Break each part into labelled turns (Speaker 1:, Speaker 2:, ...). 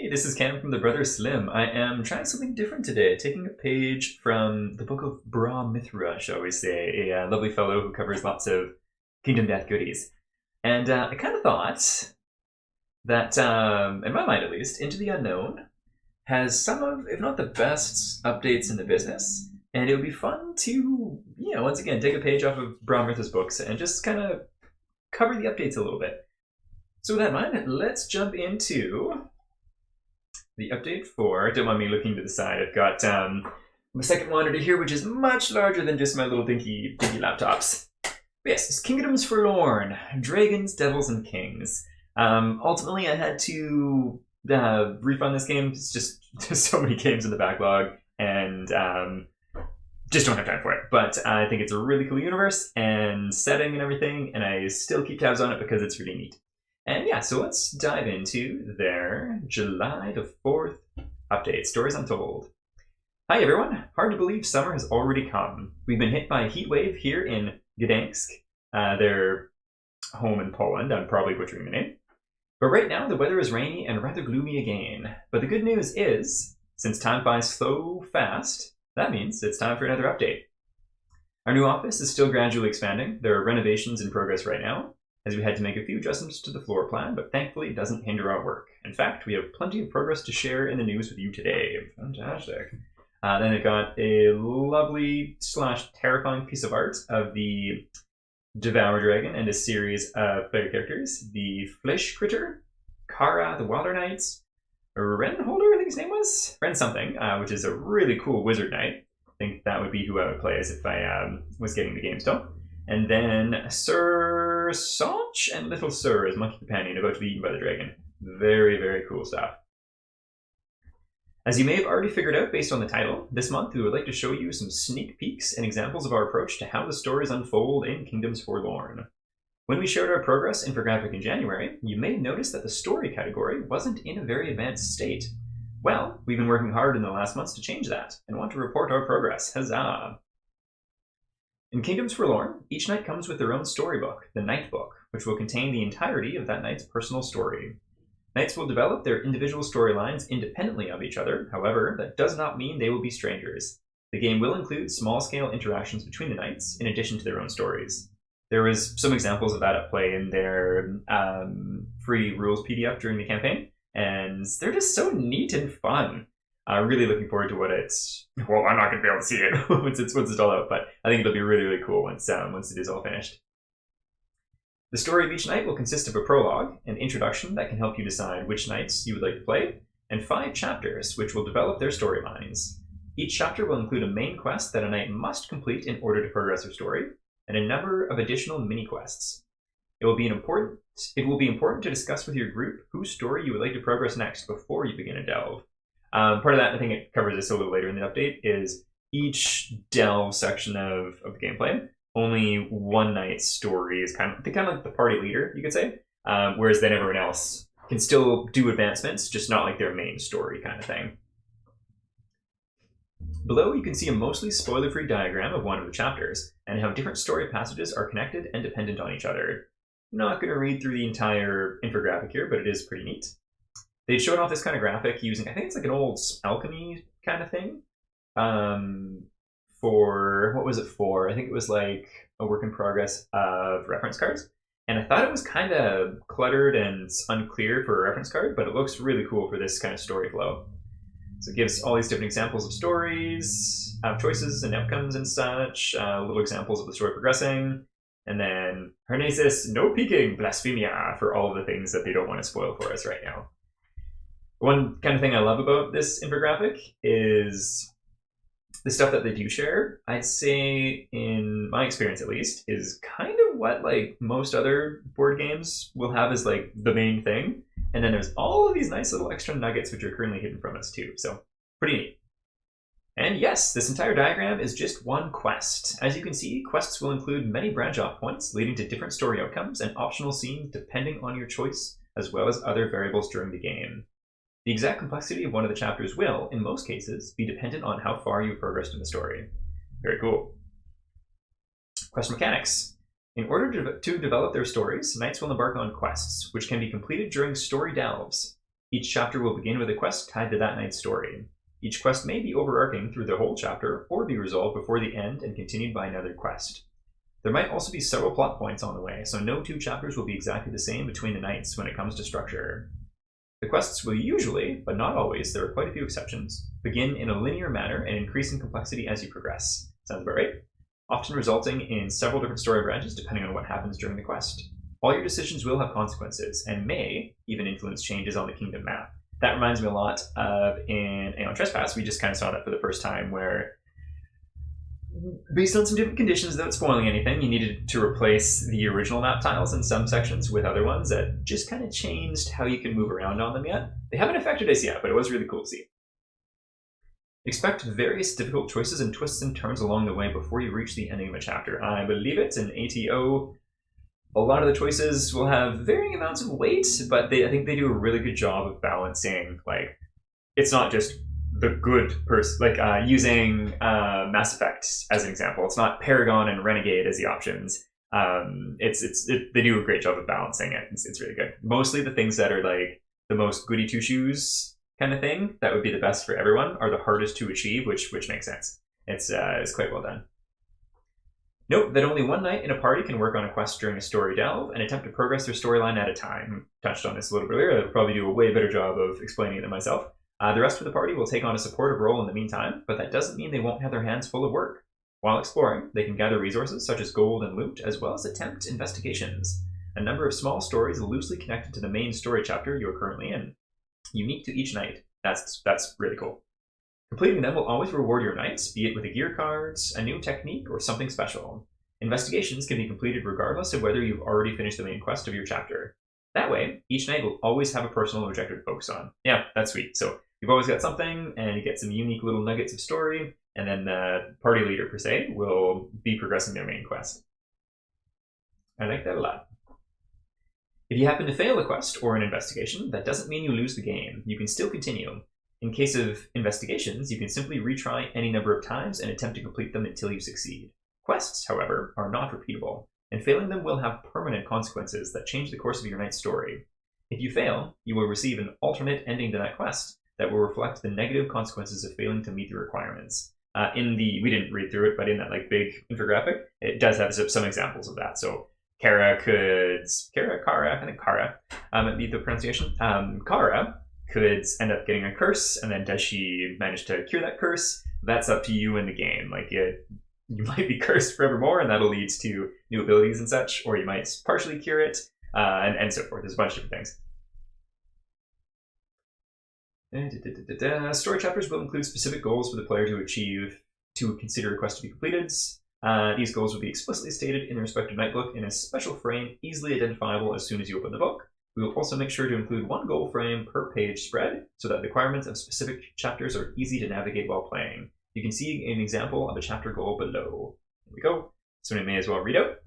Speaker 1: Hey, this is Cam from the Brother Slim. I am trying something different today, taking a page from the book of Bra Mithra, shall we say, a lovely fellow who covers lots of Kingdom Death goodies. And I kind of thought that, in my mind at least, Into the Unknown has some of, if not the best, updates in the business. And it would be fun to, once again, take a page off of Bra Mithra's books and just kind of cover the updates a little bit. So with that in mind, let's jump into the update for, don't mind me looking to the side, I've got my second monitor here, which is much larger than just my little dinky laptops. But yes, it's Kingdoms Forlorn, Dragons, Devils, and Kings. Ultimately, I had to refund this game. It's just so many games in the backlog, and just don't have time for it. But I think it's a really cool universe and setting and everything, and I still keep tabs on it because it's really neat. And yeah, so let's dive into their July the 4th update, Stories Untold. Hi everyone, hard to believe summer has already come. We've been hit by a heat wave here in Gdansk, their home in Poland. I'm probably butchering the name. But right now the weather is rainy and rather gloomy again. But the good news is, since time flies so fast, that means it's time for another update. Our new office is still gradually expanding. There are renovations in progress right now, as we had to make a few adjustments to the floor plan, but thankfully it doesn't hinder our work. In fact, we have plenty of progress to share in the news with you today. Fantastic. Then it got a lovely / terrifying piece of art of the Devour Dragon and a series of player characters. The Flesh Critter, Kara the Wilder Knights, Renholder, I think his name was? Ren something, which is a really cool wizard knight. I think that would be who I would play as if I was getting the game still. And then Sir Sonch and Little Sir as Monkey Companion, about to be eaten by the dragon. Very, very cool stuff. As you may have already figured out based on the title, this month we would like to show you some sneak peeks and examples of our approach to how the stories unfold in Kingdoms Forlorn. When we shared our progress infographic in January, you may notice that the story category wasn't in a very advanced state. Well, we've been working hard in the last months to change that, and want to report our progress. Huzzah! In Kingdoms Forlorn, each knight comes with their own storybook, the Knight Book, which will contain the entirety of that knight's personal story. Knights will develop their individual storylines independently of each other. However, that does not mean they will be strangers. The game will include small-scale interactions between the knights, in addition to their own stories. There was some examples of that at play in their free rules PDF during the campaign, and they're just so neat and fun. Really looking forward to what it's... Well, I'm not going to be able to see it once it's all out, but I think it'll be really, really cool once it is all finished. The story of each knight will consist of a prologue, an introduction that can help you decide which knights you would like to play, and 5 chapters, which will develop their storylines. Each chapter will include a main quest that a knight must complete in order to progress their story, and a number of additional mini-quests. It will be important to discuss with your group whose story you would like to progress next before you begin a delve. Part of that, I think it covers this a little later in the update, is each delve section of the gameplay, only one knight's story is kind of like the party leader, you could say, whereas then everyone else can still do advancements, just not like their main story kind of thing. Below, you can see a mostly spoiler-free diagram of one of the chapters, and how different story passages are connected and dependent on each other. I'm not going to read through the entire infographic here, but it is pretty neat. They showed off this kind of graphic using, I think it's like an old alchemy kind of thing. What was it for? I think it was like a work in progress of reference cards. And I thought it was kind of cluttered and unclear for a reference card, but it looks really cool for this kind of story flow. So it gives all these different examples of stories, choices and outcomes and such, little examples of the story progressing. And then Harnesis, no peeking, blasphemia, for all of the things that they don't want to spoil for us right now. One kind of thing I love about this infographic is the stuff that they do share. I'd say, in my experience at least, is kind of what like most other board games will have as like the main thing. And then there's all of these nice little extra nuggets which are currently hidden from us too. So pretty neat. And yes, this entire diagram is just one quest. As you can see, quests will include many branch-off points leading to different story outcomes and optional scenes depending on your choice, as well as other variables during the game. The exact complexity of one of the chapters will, in most cases, be dependent on how far you've progressed in the story. Very cool. Quest mechanics. In order to develop their stories, knights will embark on quests, which can be completed during story delves. Each chapter will begin with a quest tied to that night's story. Each quest may be overarching through the whole chapter, or be resolved before the end and continued by another quest. There might also be several plot points on the way, so no two chapters will be exactly the same between the nights when it comes to structure. The quests will usually, but not always, there are quite a few exceptions, begin in a linear manner and increase in complexity as you progress. Sounds about right? Often resulting in several different story branches depending on what happens during the quest. All your decisions will have consequences, and may even influence changes on the kingdom map. That reminds me a lot of in Aeon Trespass. We just kind of saw that for the first time, where based on some different conditions without spoiling anything, you needed to replace the original map tiles in some sections with other ones that just kind of changed how you can move around on them yet. They haven't affected us yet, but it was really cool to see. Expect various difficult choices and twists and turns along the way before you reach the ending of a chapter. I believe it's in ATO. A lot of the choices will have varying amounts of weight, but I think they do a really good job of balancing, like, it's not just the good person, like using Mass Effect as an example. It's not Paragon and Renegade as the options. They do a great job of balancing it. It's really good. Mostly the things that are like the most goody two shoes kind of thing that would be the best for everyone are the hardest to achieve, which makes sense. It's quite well done. Note that only one knight in a party can work on a quest during a story delve and attempt to progress their storyline at a time. Touched on this a little bit earlier. I'll probably do a way better job of explaining it than myself. The rest of the party will take on a supportive role in the meantime, but that doesn't mean they won't have their hands full of work. While exploring, they can gather resources such as gold and loot, as well as attempt investigations. A number of small stories loosely connected to the main story chapter you are currently in. Unique to each knight. That's really cool. Completing them will always reward your knights, be it with a gear card, a new technique, or something special. Investigations can be completed regardless of whether you've already finished the main quest of your chapter. That way, each knight will always have a personal objective to focus on. Yeah, that's sweet. So you've always got something, and you get some unique little nuggets of story, and then the party leader, per se, will be progressing their main quest. I like that a lot. If you happen to fail a quest or an investigation, that doesn't mean you lose the game. You can still continue. In case of investigations, you can simply retry any number of times and attempt to complete them until you succeed. Quests, however, are not repeatable, and failing them will have permanent consequences that change the course of your night's story. If you fail, you will receive an alternate ending to that quest that will reflect the negative consequences of failing to meet the requirements. We didn't read through it, but in that like big infographic, it does have some examples of that. So Kara might be the pronunciation. Kara could end up getting a curse, and then does she manage to cure that curse? That's up to you in the game. Like you might be cursed forevermore, and that'll lead to new abilities and such, or you might partially cure it, and so forth. There's a bunch of different things. Story chapters will include specific goals for the player to achieve to consider a quest to be completed. These goals will be explicitly stated in the respective nightbook in a special frame, easily identifiable as soon as you open the book. We will also make sure to include one goal frame per page spread so that the requirements of specific chapters are easy to navigate while playing. You can see an example of a chapter goal below. There we go. So we may as well read out.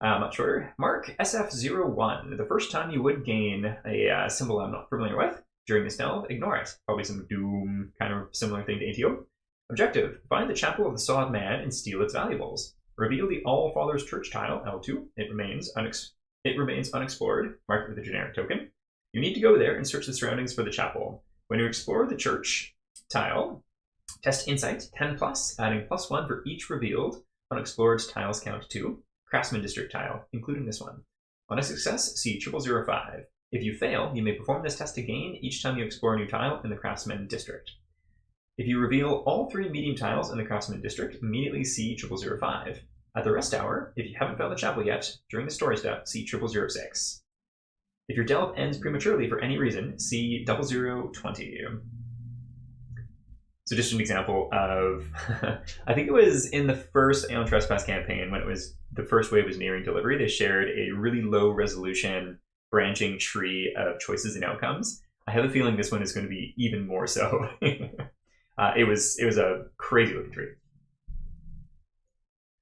Speaker 1: Much shorter. Mark SF01. The first time you would gain a symbol I'm not familiar with during this delve, ignore it. Probably some Doom kind of similar thing to ATO. Objective. Find the Chapel of the Sawed Man and steal its valuables. Reveal the All Fathers Church tile, L2. It remains unexplored. Mark it with a generic token. You need to go there and search the surroundings for the chapel. When you explore the church tile, test Insight 10+, adding +1 for each revealed unexplored tiles count to 2. Craftsman District tile, including this one. On a success, see 0005. If you fail, you may perform this test again each time you explore a new tile in the Craftsman District. If you reveal all 3 medium tiles in the Craftsman District, immediately see 0005. At the rest hour, if you haven't found the chapel yet, during the story step, see 0006. If your delve ends prematurely for any reason, see 0020. So just an example of, I think it was in the first Aeon Trespass campaign when the first wave was nearing delivery, they shared a really low resolution branching tree of choices and outcomes. I have a feeling this one is going to be even more so. It was a crazy looking tree.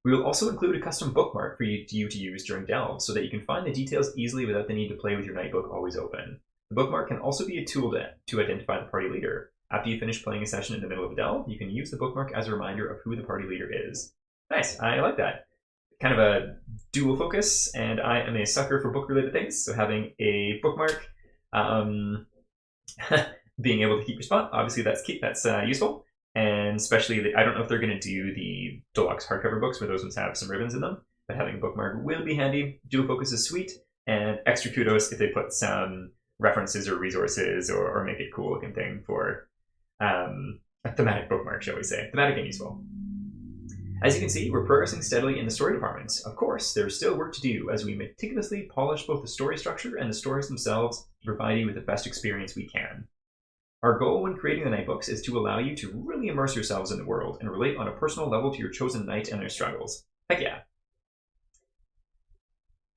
Speaker 1: We will also include a custom bookmark for you to use during delve so that you can find the details easily without the need to play with your nightbook always open. The bookmark can also be a tool to identify the party leader. After you finish playing a session in the middle of a delve, you can use the bookmark as a reminder of who the party leader is. Nice, I like that. Kind of a dual focus, and I am a sucker for book-related things, so having a bookmark being able to keep your spot, obviously that's useful. And especially, I don't know if they're going to do the deluxe hardcover books where those ones have some ribbons in them, but having a bookmark will be handy. Dual focus is sweet, and extra kudos if they put some references or resources or make it cool looking thing for a thematic bookmark, shall we say. Thematic and useful. As you can see, we're progressing steadily in the story department. Of course, there's still work to do as we meticulously polish both the story structure and the stories themselves to provide you with the best experience we can. Our goal when creating the night books is to allow you to really immerse yourselves in the world and relate on a personal level to your chosen knight and their struggles. Heck yeah.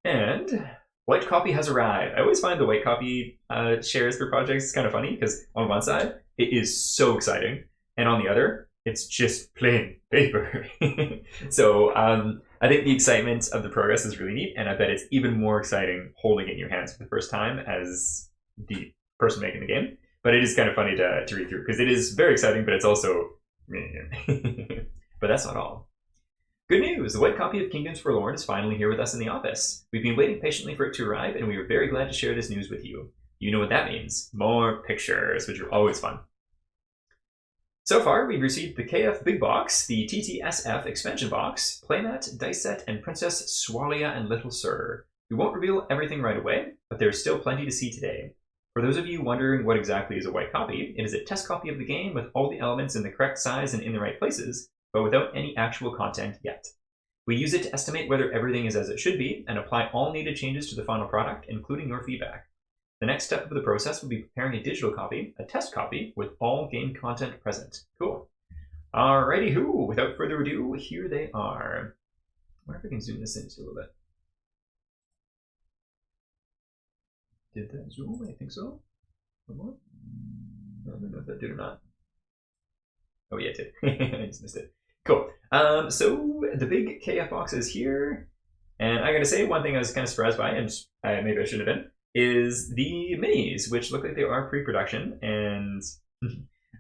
Speaker 1: And white copy has arrived. I always find the white copy shares for projects kind of funny because on one side, it is so exciting, and on the other, it's just plain paper. So I think the excitement of the progress is really neat, and I bet it's even more exciting holding it in your hands for the first time as the person making the game. But it is kind of funny to read through because it is very exciting, but it's also... But that's not all. Good news! The white copy of Kingdoms Forlorn is finally here with us in the office. We've been waiting patiently for it to arrive, and we are very glad to share this news with you. You know what that means. More pictures, which are always fun. So far, we've received the KF Big Box, the TTSF Expansion Box, Playmat, Dice Set, and Princess Swalia and Little Sir. We won't reveal everything right away, but there's still plenty to see today. For those of you wondering what exactly is a white copy, it is a test copy of the game with all the elements in the correct size and in the right places, but without any actual content yet. We use it to estimate whether everything is as it should be and apply all needed changes to the final product, including your feedback. The next step of the process will be preparing a digital copy, a test copy, with all game content present. Cool. Alrighty hoo, without further ado, here they are. I wonder if I can zoom this in just a little bit. Did that zoom? I think so. One more? I don't know if that did or not. Oh yeah, it did. I just missed it. Cool. So the big KF box is here. And I gotta say, one thing I was kind of surprised by, and maybe I shouldn't have been, is the minis, which look like they are pre-production. And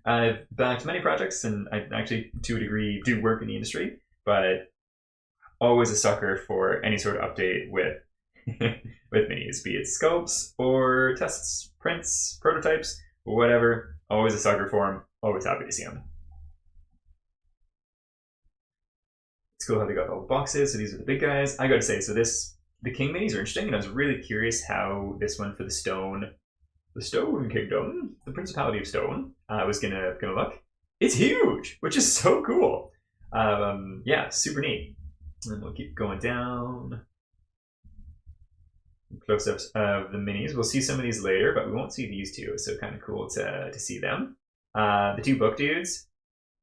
Speaker 1: I've backed many projects, and I actually, to a degree, do work in the industry, but always a sucker for any sort of update with with minis, be it sculpts or tests, prints, prototypes, whatever. Always a sucker for them. Always happy to see them. It's cool how they got all the boxes. So these are the big guys. I gotta say, so the King minis are interesting, and I was really curious how this one for the Stone Kingdom, the Principality of Stone, was gonna look. It's huge, which is so cool. Yeah, super neat. And we'll keep going down. Close-ups of the minis. We'll see some of these later, but we won't see these two, so kind of cool to see them. The two book dudes,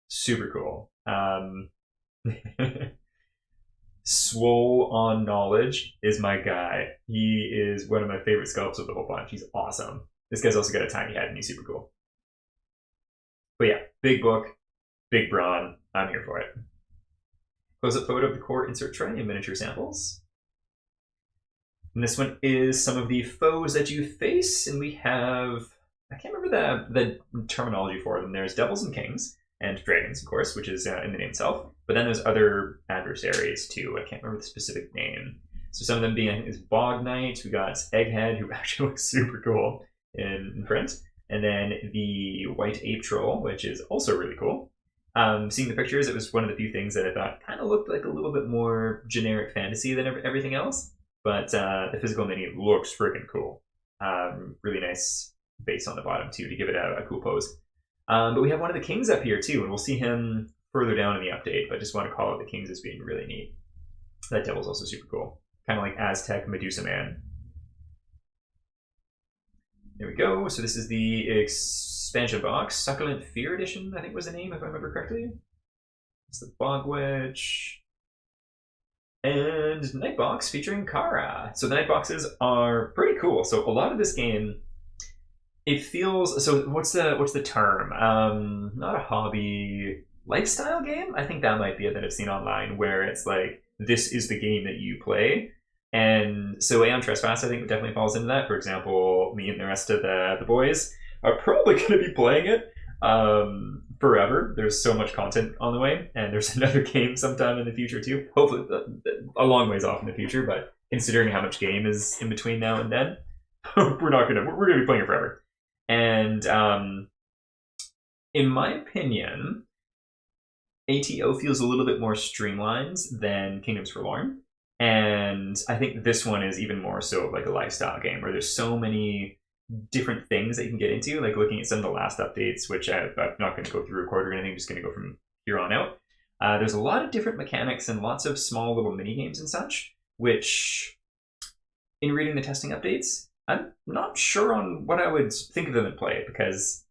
Speaker 1: super cool. Swole on Knowledge is my guy. He is one of my favorite sculpts of the whole bunch. He's awesome. This guy's also got a tiny head, and he's super cool. But yeah, big book, big brawn. I'm here for it. Close-up photo of the core insert tray and miniature samples. And this one is some of the foes that you face, and we have, I can't remember the terminology for them. There's devils and kings, and dragons, of course, which is in the name itself. But then there's other adversaries, too. I can't remember the specific name. So some of them being, I think, is Bog Knight. We got Egghead, who actually looks super cool in print. And then the White Ape Troll, which is also really cool. Seeing the pictures, it was one of the few things that I thought kind of looked like a little bit more generic fantasy than everything else. But the physical mini looks freaking cool. Really nice base on the bottom, too, to give it a cool pose. But we have one of the kings up here, too, and we'll see him further down in the update, but just want to call out the kings as being really neat. That devil's also super cool. Kind of like Aztec Medusa Man. There we go. So this is the expansion box. Succulent Fear Edition, I think was the name, if I remember correctly. It's the Bog Witch. And Nightbox featuring Kara. So the Nightboxes are pretty cool. So a lot of this game, it feels, so what's the term? Not a hobby, lifestyle game? I think that might be it that I've seen online, where it's like, this is the game that you play. And so Aeon Trespass, I think, definitely falls into that. For example, me and the rest of the boys are probably going to be playing it forever. There's so much content on the way, and there's another game sometime in the future too. Hopefully a long ways off in the future, but considering how much game is in between now and then, we're gonna be playing it forever. And And in my opinion, ATO feels a little bit more streamlined than Kingdoms Forlorn. And I think this one is even more so like a lifestyle game where there's so many different things that you can get into. Like looking at some of the last updates, which I'm not going to go through record or anything, just going to go from here on out. There's a lot of different mechanics and lots of small little mini games and such, which in reading the testing updates, I'm not sure on what I would think of them in play because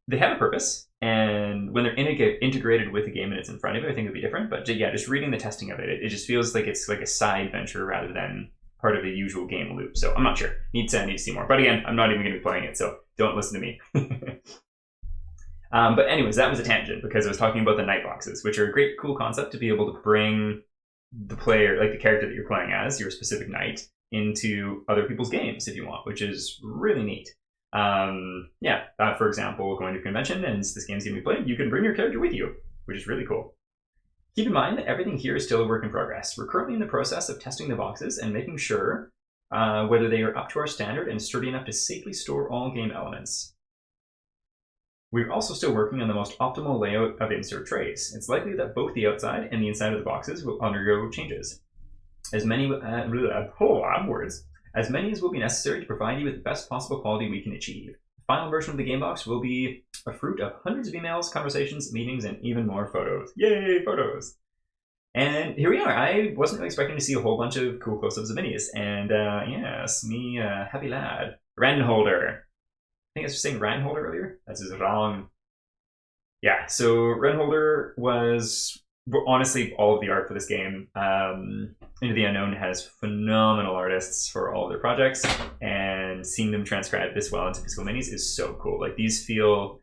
Speaker 1: they have a purpose. And when they're integrated with the game and it's in front of you, I think it would be different. But yeah, just reading the testing of it, it just feels like it's like a side venture rather than part of the usual game loop. So I'm not sure. Need to see more. But again, I'm not even going to be playing it, so don't listen to me. But anyways, that was a tangent because I was talking about the night boxes, which are a great, cool concept to be able to bring the player, like the character that you're playing as, your specific knight, into other people's games if you want, which is really neat. For example, going to a convention and this game's going to be played, you can bring your character with you, which is really cool. Keep in mind that everything here is still a work in progress. We're currently in the process of testing the boxes and making sure whether they are up to our standard and sturdy enough to safely store all game elements. We're also still working on the most optimal layout of insert trays. It's likely that both the outside and the inside of the boxes will undergo changes. As many as will be necessary to provide you with the best possible quality we can achieve. The final version of the game box will be a fruit of hundreds of emails, conversations, meetings, and even more photos. Yay, photos! And here we are. I wasn't really expecting to see a whole bunch of cool close-ups of minis. And yes, me, happy lad. Renholder. I think I was saying Renholder earlier. That's just wrong. Yeah, so Renholder was honestly all of the art for this game. Into the Unknown has phenomenal artists for all of their projects, and seeing them transcribe this well into physical minis is so cool. Like these feel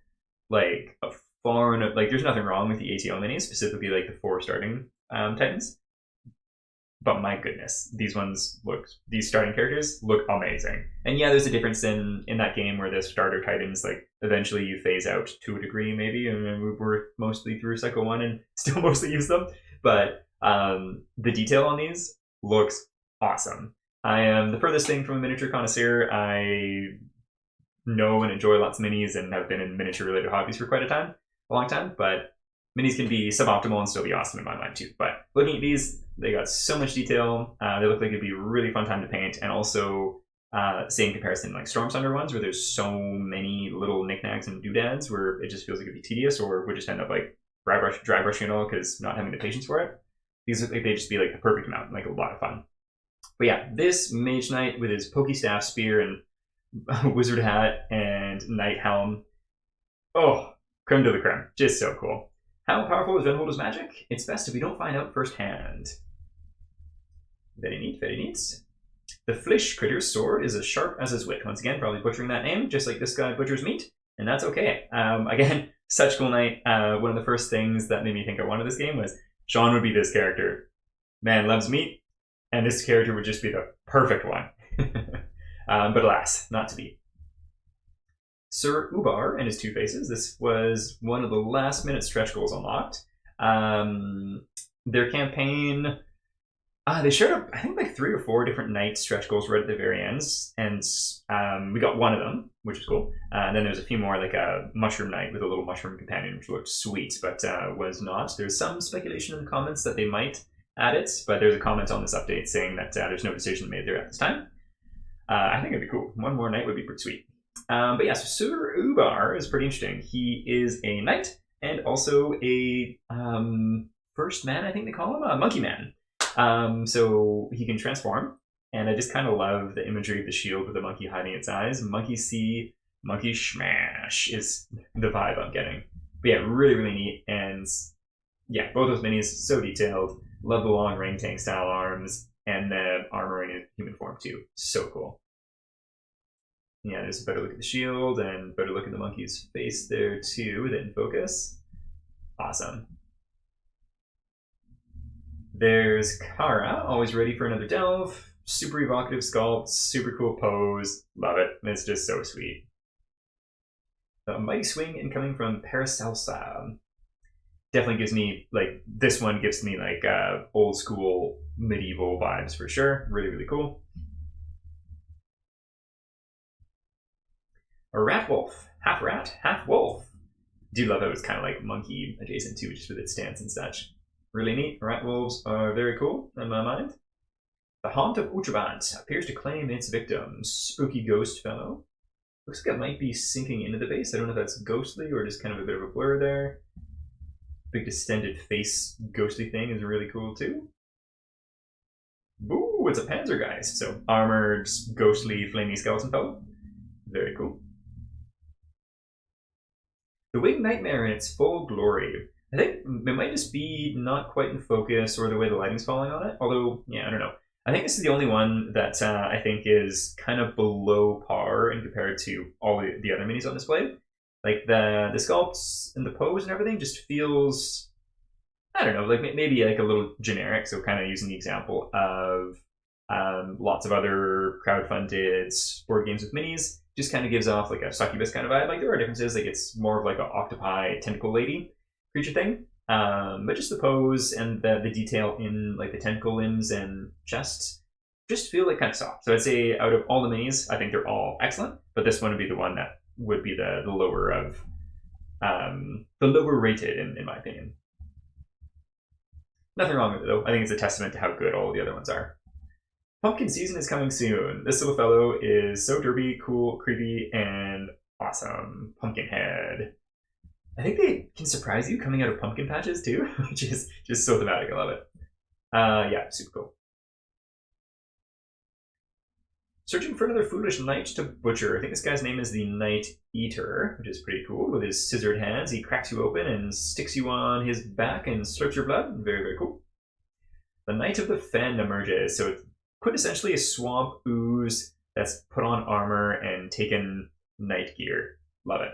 Speaker 1: like a foreign, like there's nothing wrong with the ATO minis, specifically like the 4 starting Titans. But my goodness, these starting characters look amazing. And yeah, there's a difference in that game where the starter Titans, like eventually you phase out to a degree maybe, and we're mostly through Cycle 1 and still mostly use them. But the detail on these looks awesome. I am the furthest thing from a miniature connoisseur. I know and enjoy lots of minis and have been in miniature related hobbies for quite a long time, but minis can be suboptimal and still be awesome in my mind too. But looking at these, they got so much detail. They look like it'd be a really fun time to paint, and also say in comparison like Storm Thunder ones where there's so many little knickknacks and doodads where it just feels like it'd be tedious or would just end up like dry brushing it all because not having the patience for it. These look like they'd just be like the perfect amount, like a lot of fun. But yeah, this Mage Knight with his pokey staff, spear, and wizard hat and knight helm. Oh, creme de la creme. Just so cool. How powerful is Renholder's magic? It's best if we don't find out firsthand. Very neat, very neat. The Flish Critter's sword is as sharp as his wit. Once again, probably butchering that name, just like this guy butchers meat, and that's okay. Again, such cool night. One of the first things that made me think I wanted this game was Sean would be this character. Man loves meat, and this character would just be the perfect one. But alas, not to be. Sir Ubar and his Two Faces. This was one of the last minute stretch goals unlocked. Their campaign, they shared up, I think like 3 or 4 different night stretch goals right at the very ends, and we got one of them, which was cool. And then there's a few more, like a mushroom night with a little mushroom companion, which looked sweet, but was not. There's some speculation in the comments that they might add it, but there's a comment on this update saying that there's no decision made there at this time. I think it'd be cool. One more night would be pretty sweet. But yeah, so Sir Ubar is pretty interesting. He is a knight and also a first man, I think they call him, a monkey man. So he can transform, and I just kind of love the imagery of the shield with the monkey hiding its eyes. Monkey see, monkey smash is the vibe I'm getting. But yeah, really, really neat. And yeah, both those minis, so detailed. Love the long ring tank style arms and the armor in human form too. So cool. Yeah, there's a better look at the shield and better look at the monkey's face there too, with it in focus. Awesome. There's Kara, always ready for another delve. Super evocative sculpt, super cool pose. Love it. It's just so sweet. A mighty swing incoming from Paracelsa. Definitely gives me, like, this one gives me, like, old school medieval vibes for sure. Really, really cool. A rat wolf. Half rat, half wolf. Do love how it's kind of like monkey adjacent too, just with its stance and such. Really neat. Rat wolves are very cool in my mind. The haunt of Utrabant appears to claim its victim. Spooky ghost fellow. Looks like it might be sinking into the base. I don't know if that's ghostly or just kind of a bit of a blur there. Big distended face ghostly thing is really cool too. Ooh, it's a Panzergeist. So armored, ghostly, flamey skeleton fellow. Very cool. The Winged Nightmare in its full glory. I think it might just be not quite in focus or the way the lighting's falling on it. Although, yeah, I don't know. I think this is the only one that I think is kind of below par in compared to all the other minis on display. Like the sculpts and the pose and everything just feels, I don't know, like maybe like a little generic. So kind of using the example of lots of other crowdfunded board games with minis, just kind of gives off like a succubus kind of vibe. Like there are differences, like it's more of like an octopi tentacle lady creature thing. But just the pose and the detail in like the tentacle limbs and chests just feel like kind of soft. So I'd say out of all the minis, I think they're all excellent, but this one would be the one that would be the lower of the lower rated in my opinion. Nothing wrong with it though. I think it's a testament to how good all the other ones are. Pumpkin season is coming soon. This little fellow is so derpy, cool, creepy, and awesome. Pumpkin head. I think they can surprise you coming out of pumpkin patches too, which is just so thematic. I love it. Yeah, super cool. Searching for another foolish knight to butcher. I think this guy's name is the Night Eater, which is pretty cool. With his scissored hands, he cracks you open and sticks you on his back and slurps your blood. Very, very cool. The Knight of the Fen emerges. So it's quintessentially a swamp ooze that's put on armor and taken night gear. Love it.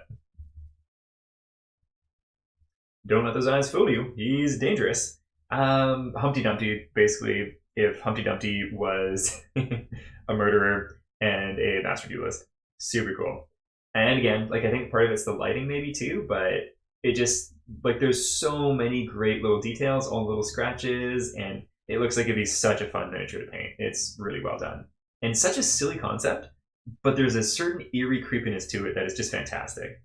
Speaker 1: Don't let those eyes fool you. He's dangerous. Humpty Dumpty, basically, if Humpty Dumpty was a murderer and a master duelist. Super cool. And again, like I think part of it's the lighting maybe too, but it just like there's so many great little details, all little scratches, and it looks like it'd be such a fun miniature to paint. It's really well done. And such a silly concept, but there's a certain eerie creepiness to it that is just fantastic.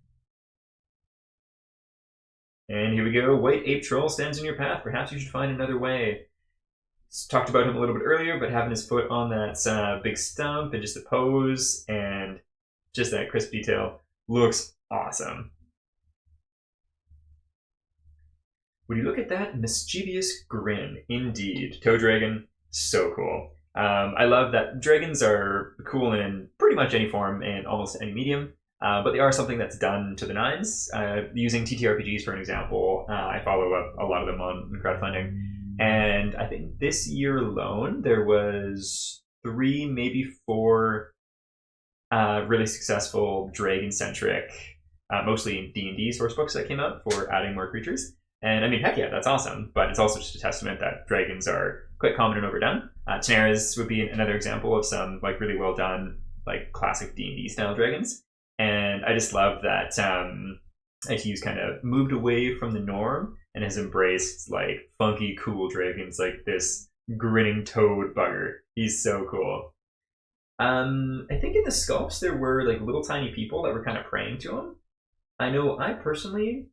Speaker 1: And here we go. White ape troll stands in your path. Perhaps you should find another way. Talked about him a little bit earlier, but having his foot on that big stump and just the pose and just that crisp detail looks awesome. Would you look at that mischievous grin? Indeed. Toe Dragon, so cool. I love that dragons are cool in pretty much any form and almost any medium. But they are something that's done to the nines. Using TTRPGs for an example, I follow up a lot of them on crowdfunding. And I think this year alone, there was 3, maybe 4 really successful dragon-centric, mostly D&D source books that came out for adding more creatures. And I mean, heck yeah, that's awesome. But it's also just a testament that dragons are quite common and overdone. Chimeras would be another example of some like really well done, like classic D&D style dragons. And I just love that ITU's kind of moved away from the norm and has embraced like funky, cool dragons like this grinning toad bugger. He's so cool. I think in the sculpts there were like little tiny people that were kind of praying to him. I know I personally,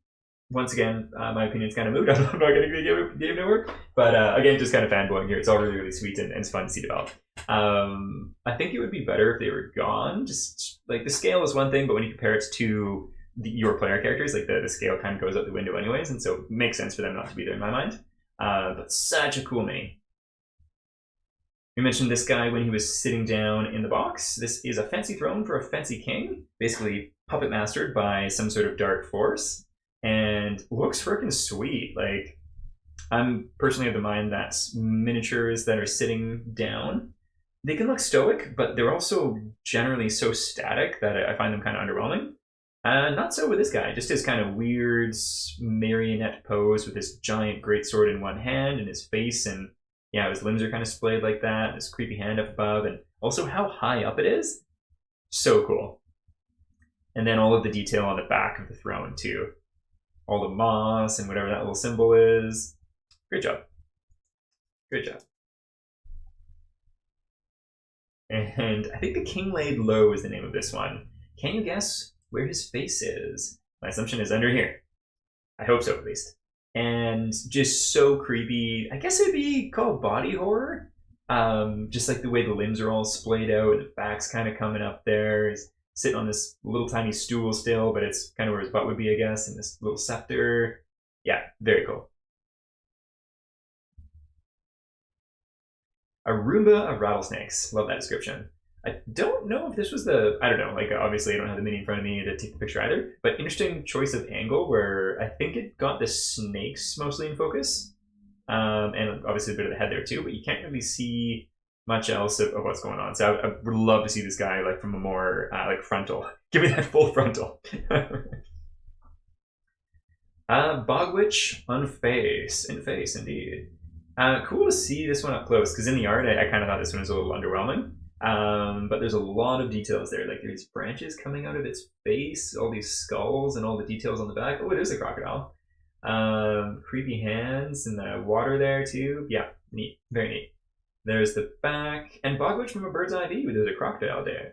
Speaker 1: once again, my opinion's kind of moved. I'm not getting the game to work, but again, just kind of fanboying here. It's all really, really sweet and it's fun to see develop. I think it would be better if they were gone. Just like the scale is one thing, but when you compare it to your player characters, like the scale kind of goes out the window anyways, and so it makes sense for them not to be there in my mind. But such a cool mini. We mentioned this guy when he was sitting down in the box. This is a fancy throne for a fancy king, basically puppet mastered by some sort of dark force, and looks freaking sweet. Like, I'm personally of the mind that miniatures that are sitting down, they can look stoic, but they're also generally so static that I find them kind of underwhelming. Not so with this guy. Just his kind of weird marionette pose with this giant greatsword in one hand and his face, and yeah, his limbs are kind of splayed like that. This creepy hand up above, and also how high up it is. So cool. And then all of the detail on the back of the throne too. All the moss and whatever that little symbol is. Great job. Great job. And I think the King Laid Low is the name of this one. Can you guess where his face is? My assumption is under here. I hope so, at least. And just so creepy. I guess it'd be called body horror. Just like the way the limbs are all splayed out, and the back's kind of coming up there. He's sitting on this little tiny stool still, but it's kind of where his butt would be, I guess, and this little scepter. Yeah, very cool. A Roomba of rattlesnakes. Love that description. I don't know if this was I don't know, like obviously I don't have the mini in front of me to take the picture either, but interesting choice of angle where I think it got the snakes mostly in focus. And obviously a bit of the head there too, but you can't really see much else of what's going on. So I would love to see this guy like from a more like frontal. Give me that full frontal. Bog Witch on face, in face indeed. Cool to see this one up close because in the art I kind of thought this one was a little underwhelming. But there's a lot of details there. Like there's branches coming out of its face, all these skulls, and all the details on the back. Oh, it is a crocodile. Creepy hands in the water there too. Yeah, neat, very neat. There's the back, and Bogwitch from a bird's eye view. There's a crocodile there.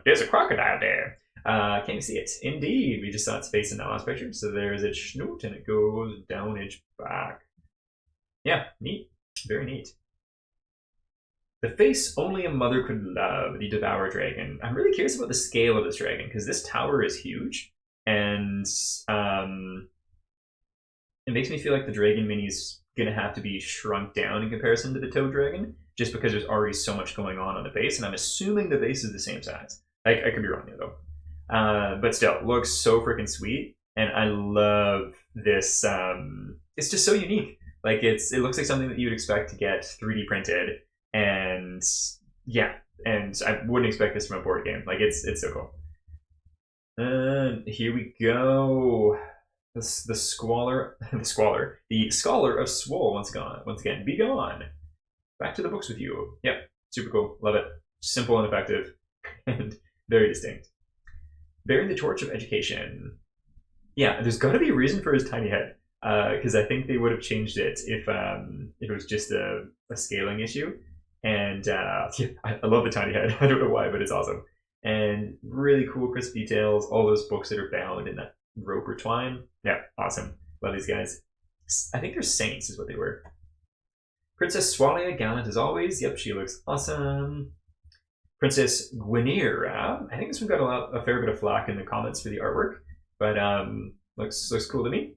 Speaker 1: There's a crocodile there. Can you see it? Indeed, we just saw its face in that last picture. So there's its snoot, and it goes down its back. Yeah, neat, very neat. The face only a mother could love, the Devour Dragon. I'm really curious about the scale of this dragon, because this tower is huge, and it makes me feel like the Dragon Mini's gonna have to be shrunk down in comparison to the Toad Dragon, just because there's already so much going on the base, and I'm assuming the base is the same size. I could be wrong here, though. But still, looks so freaking sweet, and I love this. It's just so unique. Like, it looks like something that you would expect to get 3D printed, and yeah, and I wouldn't expect this from a board game. Like, it's so cool. And here we go. The Scholar of Swole once again. Be gone. Back to the books with you. Yep, super cool. Love it. Simple and effective, and very distinct. Bearing the Torch of Education. Yeah, there's got to be a reason for his tiny head, because I think they would have changed it if it was just a scaling issue. And yeah, I love the tiny head. I don't know why, but it's awesome. And really cool, crisp details. All those books that are bound in that rope or twine. Yeah, awesome. Love these guys. I think they're saints is what they were. Princess Swalia, gallant as always. Yep, she looks awesome. Princess Gwenira. I think this one got a fair bit of flack in the comments for the artwork, but looks cool to me.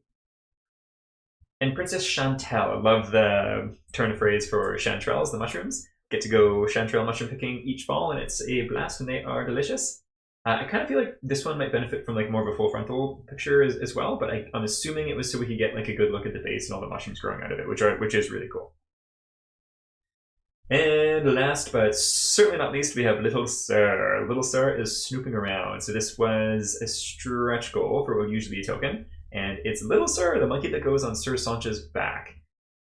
Speaker 1: And Princess Chantel. I love the turn of phrase for chanterelles, the mushrooms. Get to go chanterelle mushroom picking each fall, and it's a blast, and they are delicious. I kind of feel like this one might benefit from like more of a full frontal picture as well, but I'm assuming it was so we could get like a good look at the face and all the mushrooms growing out of it, which is really cool. And last but certainly not least, we have Little Sir. Little Sir is snooping around. So this was a stretch goal for what would usually be a token, and it's Little Sir, the monkey that goes on Sir Sancha's back,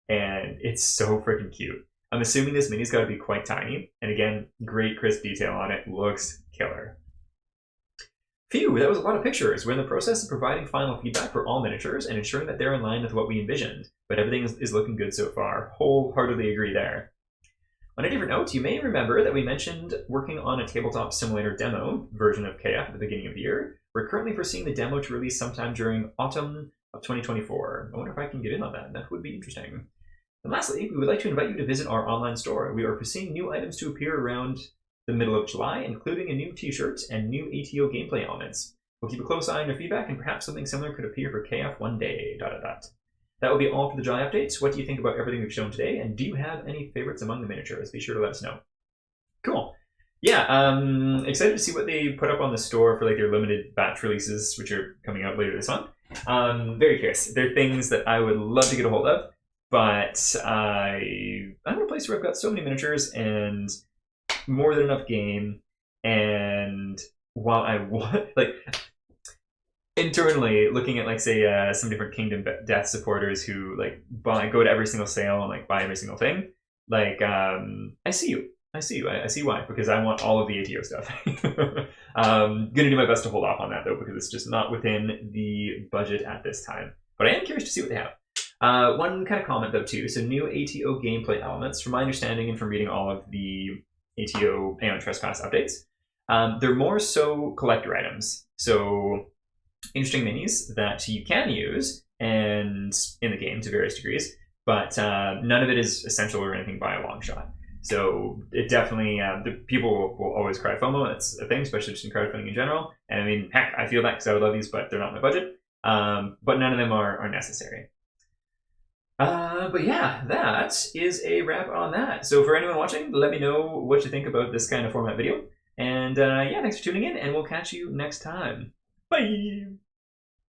Speaker 1: and it's so freaking cute. I'm assuming this mini's got to be quite tiny, and again, great crisp detail on it. Looks killer. Phew, that was a lot of pictures. We're in the process of providing final feedback for all miniatures and ensuring that they're in line with what we envisioned, but everything is looking good so far. Wholeheartedly agree there. On a different note, you may remember that we mentioned working on a tabletop simulator demo version of KF at the beginning of the year. We're currently foreseeing the demo to release sometime during autumn of 2024. I wonder if I can get in on that. That would be interesting. And lastly, we would like to invite you to visit our online store. We are foreseeing new items to appear around the middle of July, including a new t-shirt and new ATO gameplay elements. We'll keep a close eye on your feedback, and perhaps something similar could appear for KF one day. ... That will be all for the July updates. What do you think about everything we've shown today? And do you have any favorites among the miniatures? Be sure to let us know. Cool. Yeah, excited to see what they put up on the store for like their limited batch releases, which are coming out later this month. Very curious. They're things that I would love to get a hold of, but I'm in a place where I've got so many miniatures and more than enough game. And while I want, like, internally looking at like say some different Kingdom Death supporters who like go to every single sale and like buy every single thing, like I see why, because I want all of the ATO stuff. Gonna do my best to hold off on that though, because it's just not within the budget at this time, but I am curious to see what they have. One kind of comment though too, so new ATO gameplay elements. From my understanding and from reading all of the ATO Aeon Trespass updates, They're more so collector items. So interesting minis that you can use and in the game to various degrees, but none of it is essential or anything by a long shot. So it definitely, the people will always cry FOMO. That's a thing, especially just in crowdfunding in general. And I mean, heck, I feel that because I would love these, but they're not my budget. But none of them are necessary. But yeah, that is a wrap on that. So for anyone watching, let me know what you think about this kind of format video. And yeah, thanks for tuning in, and we'll catch you next time. Bye!